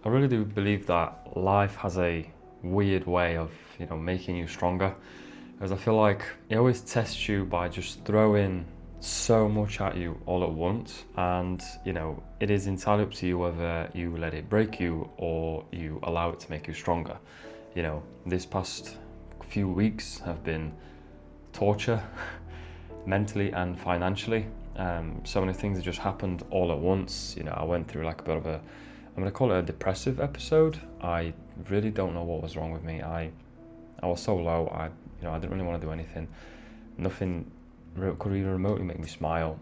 I really do believe that life has a weird way of, making you stronger. Because I feel like it always tests you by just throwing so much at you all at once. And, it is entirely up to you whether you let it break you or you allow it to make you stronger. This past few weeks have been torture, mentally and financially. So many things have just happened all at once. I went through like a bit of a, I'm going to call it a depressive episode. I really don't know what was wrong with me. I was so low. I didn't really want to do anything. Nothing could even remotely make me smile.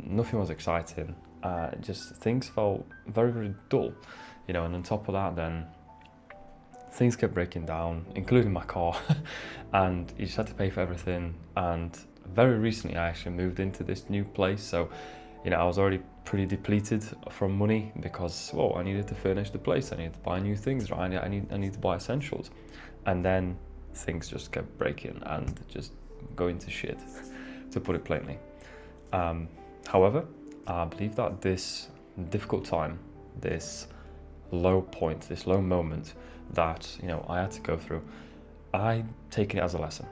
Nothing was exciting. Just things felt very, very dull. And on top of that, then things kept breaking down, including my car, and you just had to pay for everything. And very recently, I actually moved into this new place, so I was already pretty depleted from money because, I needed to furnish the place. I needed to buy new things, right? I need to buy essentials, and then things just kept breaking and just going to shit, to put it plainly. However, I believe that this difficult time, this low point, this low moment that I had to go through, I taken it as a lesson.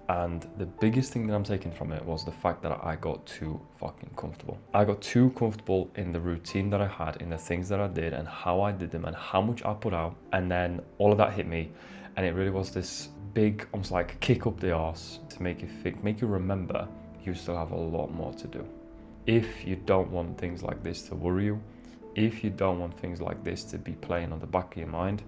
And the biggest thing that I'm taking from it was the fact that I got too fucking comfortable. I got too comfortable in the routine that I had, in the things that I did and how I did them and how much I put out. And then all of that hit me. And it really was this big, almost like kick up the arse to make you think, make you remember you still have a lot more to do. If you don't want things like this to worry you, if you don't want things like this to be playing on the back of your mind,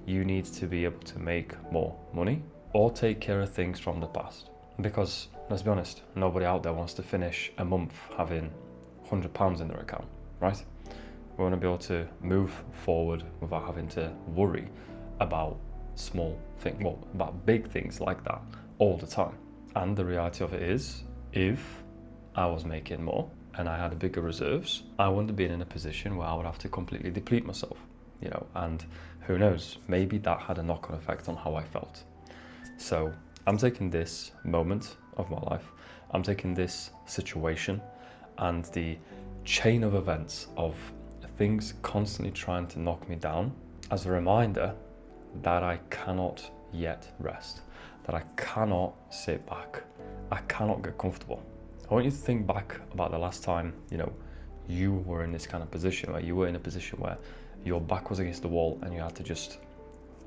you need to be able to make more money or take care of things from the past. Because let's be honest, nobody out there wants to finish a month having £100 in their account, right? We want to be able to move forward without having to worry about small things, about big things like that all the time. And the reality of it is, if I was making more and I had bigger reserves, I wouldn't have been in a position where I would have to completely deplete myself, and who knows, maybe that had a knock-on effect on how I felt. So I'm taking this moment of my life, I'm taking this situation and the chain of events of things constantly trying to knock me down as a reminder that I cannot yet rest, that I cannot sit back, I cannot get comfortable. I want you to think back about the last time, you were in this kind of position, where you were in a position where your back was against the wall and you had to just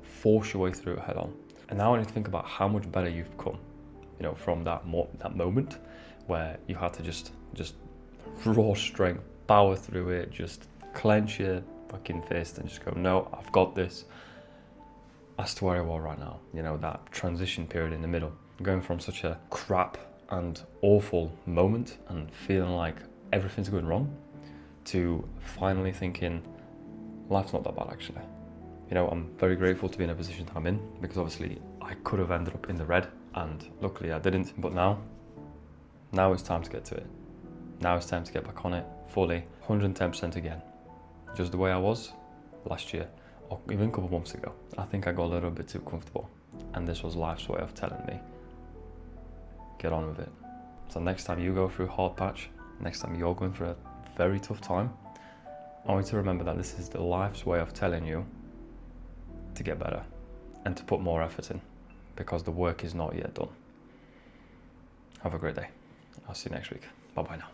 force your way through it head on. And now I want you to think about how much better you've become, from that moment where you had to just raw strength, power through it, just clench your fucking fist and just go, no, I've got this. As to where I was right now, that transition period in the middle, going from such a crap and awful moment and feeling like everything's going wrong to finally thinking, life's not that bad actually. I'm very grateful to be in a position that I'm in, because obviously I could have ended up in the red and luckily I didn't. But now it's time to get to it. Now it's time to get back on it fully, 110% again. Just the way I was last year or even a couple of months ago. I think I got a little bit too comfortable, and this was life's way of telling me, get on with it. So next time you go through a hard patch, next time you're going through a very tough time, I want you to remember that this is the life's way of telling you to get better and to put more effort in, because the work is not yet done. Have a great day. I'll see you next week. Bye bye now.